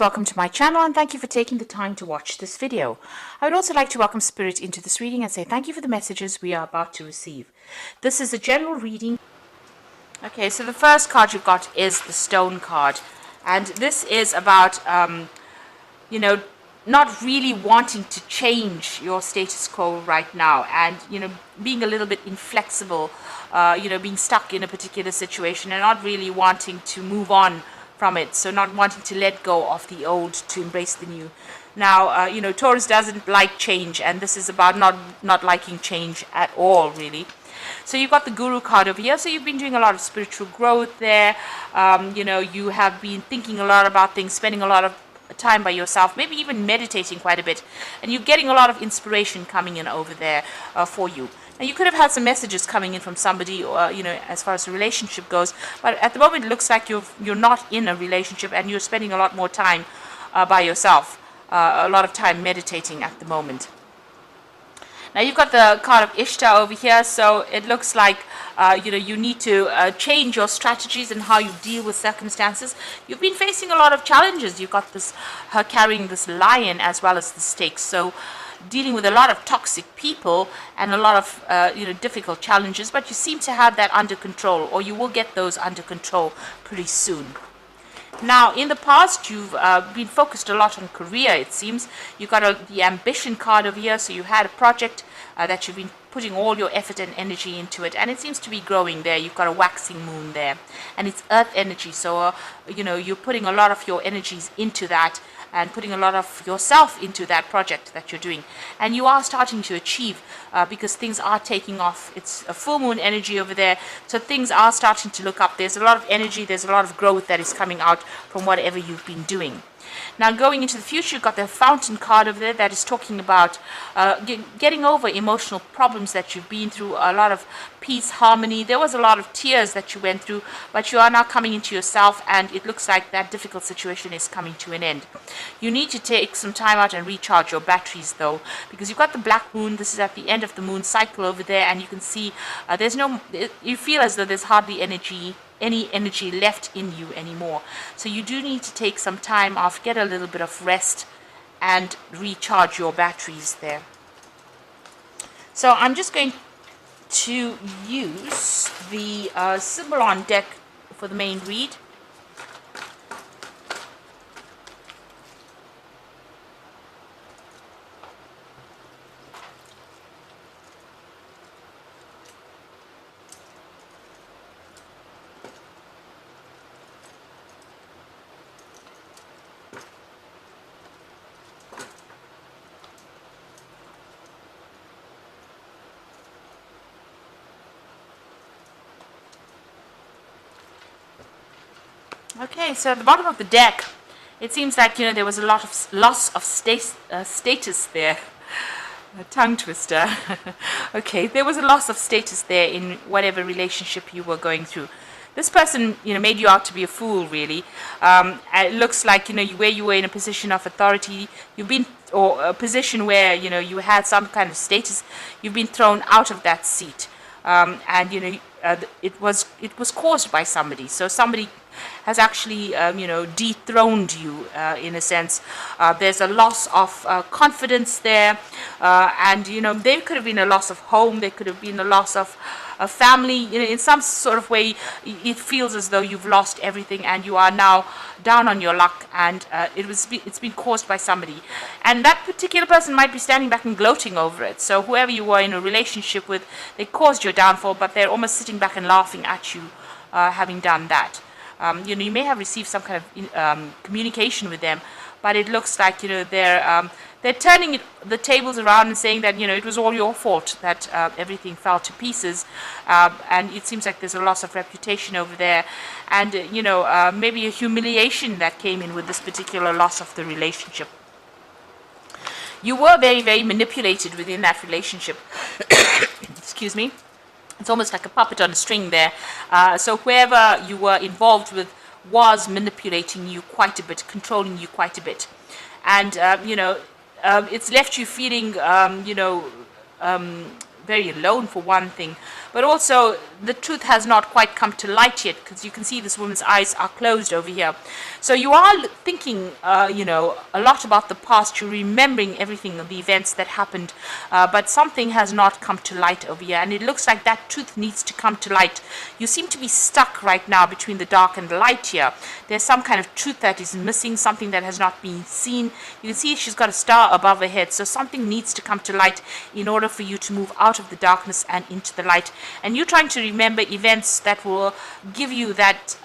Welcome to my channel and thank you for taking the time to watch this video. I would also like to welcome Spirit into this reading and say thank you for the messages we are about to receive. This is a general reading. Okay, so the first card you've got is the Stone card, and this is about not really wanting to change your status quo right now, and being a little bit inflexible, being stuck in a particular situation and not really wanting to move on from it, so not wanting to let go of the old to embrace the new. Now, Taurus doesn't like change, and this is about not liking change at all, really. So you've got the Guru card over here, so you've been doing a lot of spiritual growth there. You have been thinking a lot about things, spending a lot of time by yourself, maybe even meditating quite a bit, and you're getting a lot of inspiration coming in over there for you. Now, you could have had some messages coming in from somebody, or as far as the relationship goes, but at the moment it looks like you're not in a relationship and you're spending a lot more time by yourself, a lot of time meditating at the moment. Now you've got the card of Ishtar over here, so it looks like you need to change your strategies and how you deal with circumstances. You've been facing a lot of challenges. You've got her carrying this lion as well as the stakes, so dealing with a lot of toxic people and a lot of difficult challenges, but you seem to have that under control, or you will get those under control pretty soon. Now, in the past, you've been focused a lot on career, it seems. You've got the ambition card over here, so you had a project that you've been putting all your effort and energy into it, and it seems to be growing there. You've got a waxing moon there, and it's earth energy, so you're putting a lot of your energies into that and putting a lot of yourself into that project that you're doing, and you are starting to achieve because things are taking off. It's a full moon energy over there, so things are starting to look up. There's a lot of energy, there's a lot of growth that is coming out from whatever you've been doing. Now, going into the future, you've got the Fountain card over there that is talking about getting over emotional problems that you've been through, a lot of peace, harmony. There was a lot of tears that you went through, but you are now coming into yourself, and it looks like that difficult situation is coming to an end. You need to take some time out and recharge your batteries, though, because you've got the Black Moon. This is at the end of the moon cycle over there, and you can see you feel as though there's hardly any energy left in you anymore. So you do need to take some time off, get a little bit of rest, and recharge your batteries there. So I'm just going to use the Symbolon deck for the main read. Okay, so at the bottom of the deck, it seems like there was a lot of loss of status there. A tongue twister. Okay, there was a loss of status there in whatever relationship you were going through. This person, made you out to be a fool, really. It looks like, where you were in a position of authority, or a position where, you had some kind of status, you've been thrown out of that seat. And, it was caused by somebody. So somebody has actually, dethroned you in a sense. There's a loss of confidence there, and there could have been a loss of home. There could have been a loss of a family. In some sort of way, it feels as though you've lost everything, and you are now down on your luck. And it's been caused by somebody, and that particular person might be standing back and gloating over it. So whoever you were in a relationship with, they caused your downfall, but they're almost sitting back and laughing at you, having done that. You may have received some kind of communication with them, but it looks like they're turning the tables around and saying that it was all your fault that everything fell to pieces, and it seems like there's a loss of reputation over there, and maybe a humiliation that came in with this particular loss of the relationship. You were very, very manipulated within that relationship. Excuse me. It's almost like a puppet on a string there. So whoever you were involved with was manipulating you quite a bit, controlling you quite a bit. And, it's left you feeling, very alone for one thing. but also the truth has not quite come to light yet, because you can see this woman's eyes are closed over here. So you are thinking, a lot about the past. You're remembering everything, the events that happened, but something has not come to light over here, and it looks like that truth needs to come to light. You seem to be stuck right now between the dark and the light here. There's some kind of truth that is missing, something that has not been seen. You can see she's got a star above her head, so something needs to come to light in order for you to move out of the darkness and into the light. And you're trying to remember events that will give you that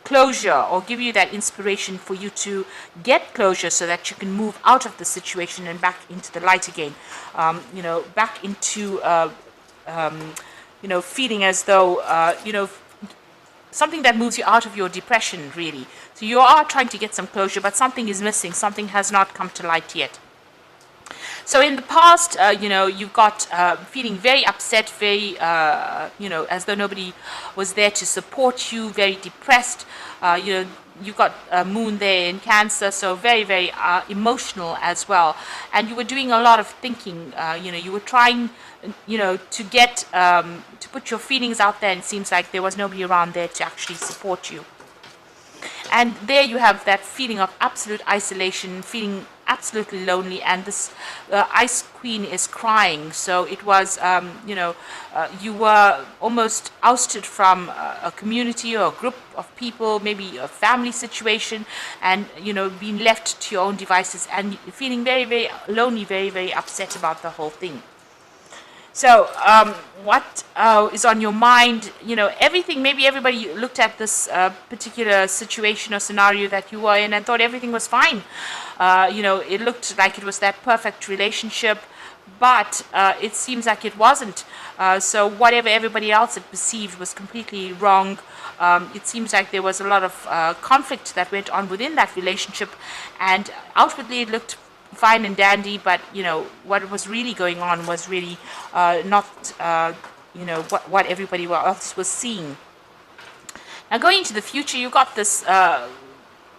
closure, or give you that inspiration for you to get closure, so that you can move out of the situation and back into the light again. Back into feeling as though something that moves you out of your depression, really. So you are trying to get some closure, but something is missing. Something has not come to light yet. So in the past, you've got feeling very upset, very, as though nobody was there to support you, very depressed. You've got moon there in Cancer, so very, very emotional as well. And you were doing a lot of thinking. You were trying, to get, to put your feelings out there, and it seems like there was nobody around there to actually support you. And there you have that feeling of absolute isolation, feeling absolutely lonely, and this Ice Queen is crying. So it was, you were almost ousted from a community or a group of people, maybe a family situation, and, being left to your own devices, and feeling very, very lonely, very, very upset about the whole thing. So what is on your mind? Everything, maybe everybody looked at this particular situation or scenario that you were in and thought everything was fine. It looked like it was that perfect relationship, but it seems like it wasn't. So whatever everybody else had perceived was completely wrong. It seems like there was a lot of conflict that went on within that relationship, and outwardly it looked fine and dandy, but what was really going on was really not what everybody else was seeing. Now, going into the future, you got this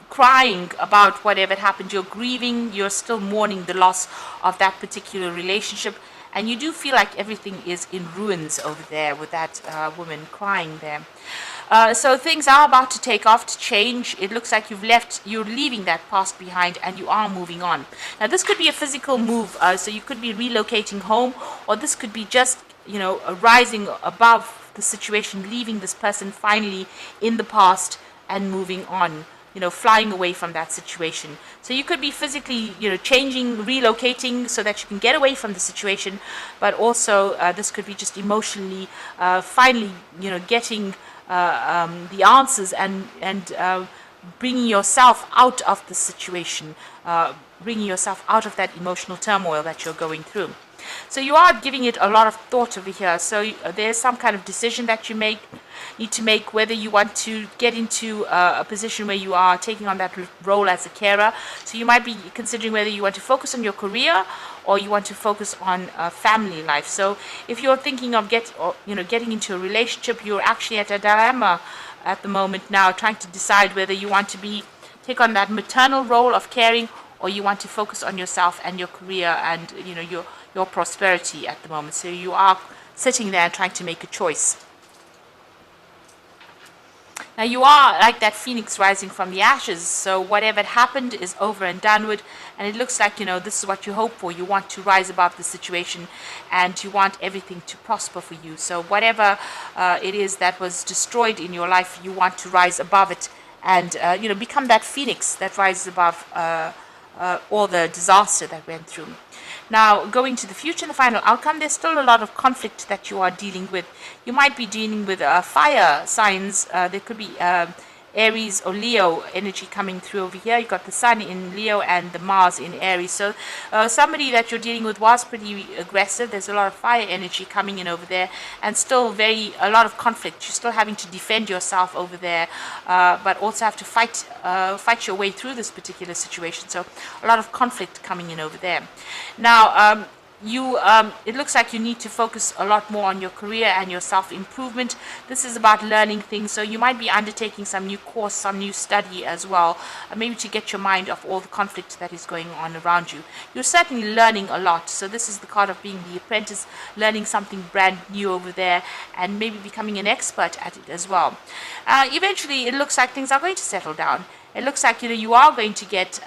crying about whatever happened. You're grieving, you're still mourning the loss of that particular relationship, and you do feel like everything is in ruins over there with that woman crying there. So things are about to take off, to change. It looks like you're leaving that past behind, and you are moving on. Now, this could be a physical move, so you could be relocating home, or this could be just, rising above the situation, leaving this person finally in the past and moving on, flying away from that situation. So you could be physically, changing, relocating so that you can get away from the situation, but also this could be just emotionally, finally, getting the answers and bringing yourself out of the situation, bringing yourself out of that emotional turmoil that you're going through. So you are giving it a lot of thought over here. So there's some kind of decision that you need to make, whether you want to get into a position where you are taking on that role as a carer. So you might be considering whether you want to focus on your career, or you want to focus on family life. So if you're thinking of getting into a relationship, you're actually at a dilemma at the moment now, trying to decide whether you want to take on that maternal role of caring, or you want to focus on yourself and your career and your prosperity at the moment. So you are sitting there trying to make a choice. Now, you are like that phoenix rising from the ashes, so whatever had happened is over and done with, and it looks like, this is what you hope for. You want to rise above the situation, and you want everything to prosper for you. So whatever it is that was destroyed in your life, you want to rise above it and, become that phoenix that rises above all the disaster that went through. Now, going to the future and the final outcome, there's still a lot of conflict that you are dealing with. You might be dealing with fire signs. There could be Aries or Leo energy coming through over here. You've got the Sun in Leo and the Mars in Aries. So somebody that you're dealing with was pretty aggressive. There's a lot of fire energy coming in over there, and still a lot of conflict. You're still having to defend yourself over there, but also have to fight your way through this particular situation. So a lot of conflict coming in over there. Now, it looks like you need to focus a lot more on your career and your self-improvement. This is about learning things, so you might be undertaking some new course, some new study as well, maybe to get your mind off all the conflict that is going on around you. You're certainly learning a lot, so this is the card of being the apprentice, learning something brand new over there, and maybe becoming an expert at it as well. Eventually, it looks like things are going to settle down. It looks like you are going to get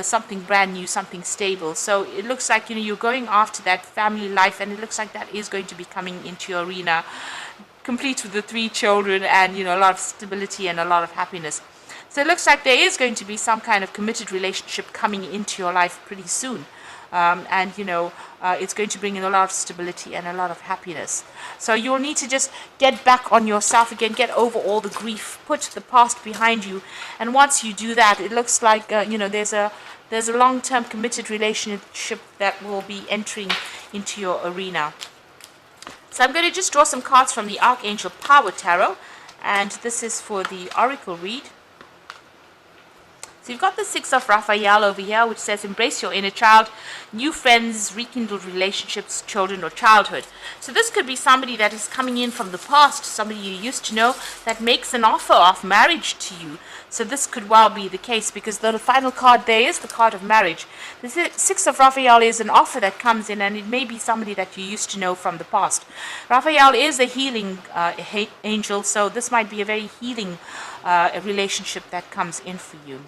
something brand new, something stable. So it looks like you're going after that family life, and it looks like that is going to be coming into your arena, complete with the 3 children and a lot of stability and a lot of happiness. So it looks like there is going to be some kind of committed relationship coming into your life pretty soon. And it's going to bring in a lot of stability and a lot of happiness. So you'll need to just get back on yourself again, get over all the grief, put the past behind you, and once you do that, it looks like there's a long-term committed relationship that will be entering into your arena. So I'm going to just draw some cards from the Archangel Power Tarot, and this is for the Oracle read. So you've got the 6 of Raphael over here, which says embrace your inner child, new friends, rekindled relationships, children, or childhood. So this could be somebody that is coming in from the past, somebody you used to know, that makes an offer of marriage to you. So this could well be the case, because the final card there is the card of marriage. The 6 of Raphael is an offer that comes in, and it may be somebody that you used to know from the past. Raphael is a healing angel, so this might be a very healing relationship that comes in for you.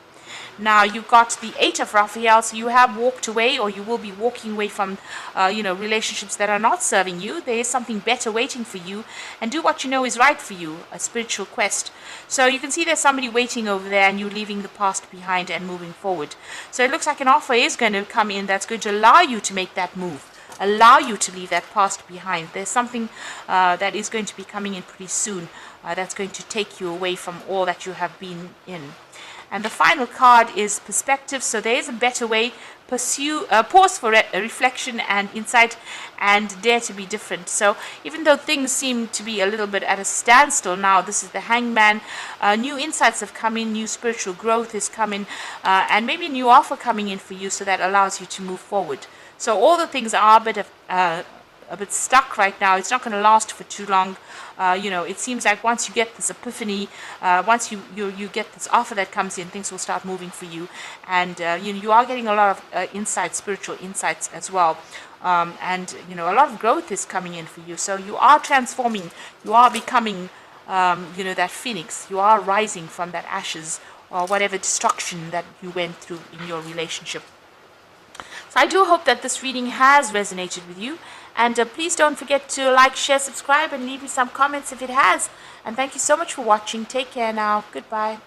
Now you've got the 8 of Raphael, so you have walked away, or you will be walking away from, relationships that are not serving you. There is something better waiting for you, and do what you know is right for you, a spiritual quest. So you can see there's somebody waiting over there, and you're leaving the past behind and moving forward. So it looks like an offer is going to come in that's going to allow you to make that move, allow you to leave that past behind. There's something that is going to be coming in pretty soon that's going to take you away from all that you have been in. And the final card is perspective. So there is a better way. Pause for reflection and insight, and dare to be different. So even though things seem to be a little bit at a standstill now, this is the Hangman. New insights have come in, new spiritual growth is coming, and maybe a new offer coming in for you, so that allows you to move forward. So all the things are a bit stuck right now. It's not going to last for too long. It seems like once you get this epiphany, once you get this offer that comes in, things will start moving for you, and you are getting a lot of insights, spiritual insights as well, and a lot of growth is coming in for you. So you are transforming, you are becoming, that phoenix. You are rising from that ashes or whatever destruction that you went through in your relationship. So I do hope that this reading has resonated with you. And please don't forget to like, share, subscribe, and leave me some comments if it has. And thank you so much for watching. Take care now. Goodbye.